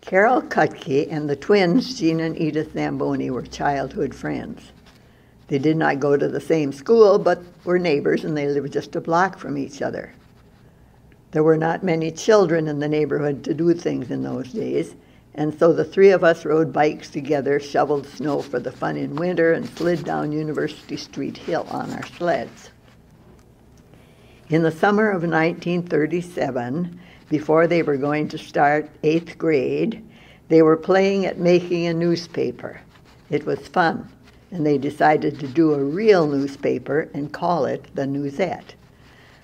Carol Kutke and the twins, Jean and Edith Zamboni, were childhood friends. They did not go to the same school, but were neighbors, and they lived just a block from each other. There were not many children in the neighborhood to do things in those days, and so the three of us rode bikes together, shoveled snow for the fun in winter, and slid down University Street Hill on our sleds. In the summer of 1937, before they were going to start 8th grade, they were playing at making a newspaper. It was fun, and they decided to do a real newspaper and call it the Newsette.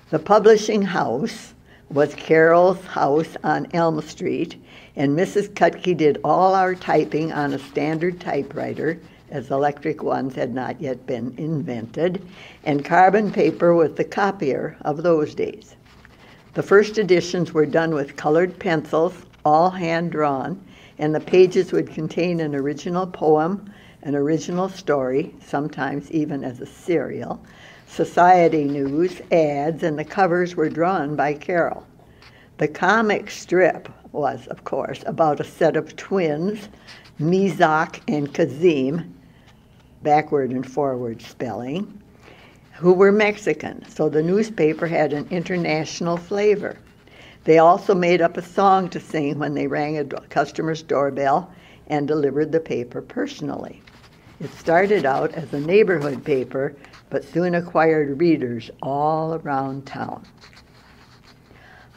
The publishing house was Carol's house on Elm Street, and Mrs. Kutke did all our typing on a standard typewriter, as electric ones had not yet been invented, and carbon paper was the copier of those days. The first editions were done with colored pencils, all hand-drawn, and the pages would contain an original poem, an original story, sometimes even as a serial, society news, ads, and the covers were drawn by Carol. The comic strip was, of course, about a set of twins, Mizak and Kazim, backward and forward spelling, who were Mexican, so the newspaper had an international flavor. They also made up a song to sing when they rang a customer's doorbell and delivered the paper personally. It started out as a neighborhood paper, but soon acquired readers all around town.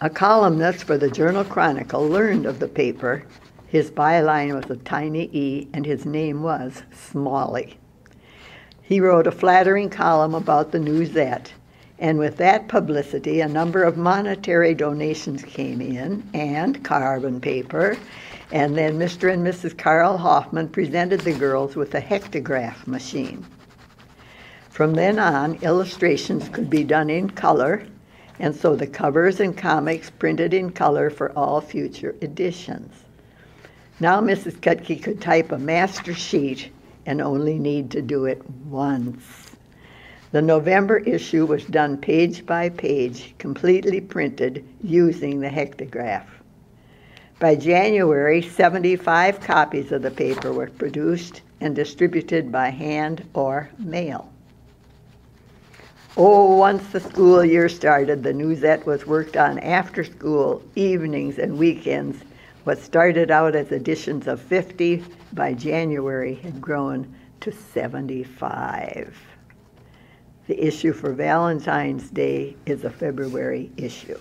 A columnist for the Journal Chronicle learned of the paper. His byline was a tiny E, and his name was Smalley. He wrote a flattering column about the Newsette, and with that publicity, a number of monetary donations came in, and carbon paper, and then Mr. and Mrs. Carl Hoffman presented the girls with a hectograph machine. From then on, illustrations could be done in color, and so the covers and comics printed in color for all future editions. Now Mrs. Kutke could type a master sheet and only need to do it once. The November issue was done page by page, completely printed using the hectograph. By January, 75 copies of the paper were produced and distributed by hand or mail. Oh, once the school year started, the Newsette was worked on after school, evenings, and weekends. What started out as editions of 50 by January had grown to 75. The issue for Valentine's Day is a February issue.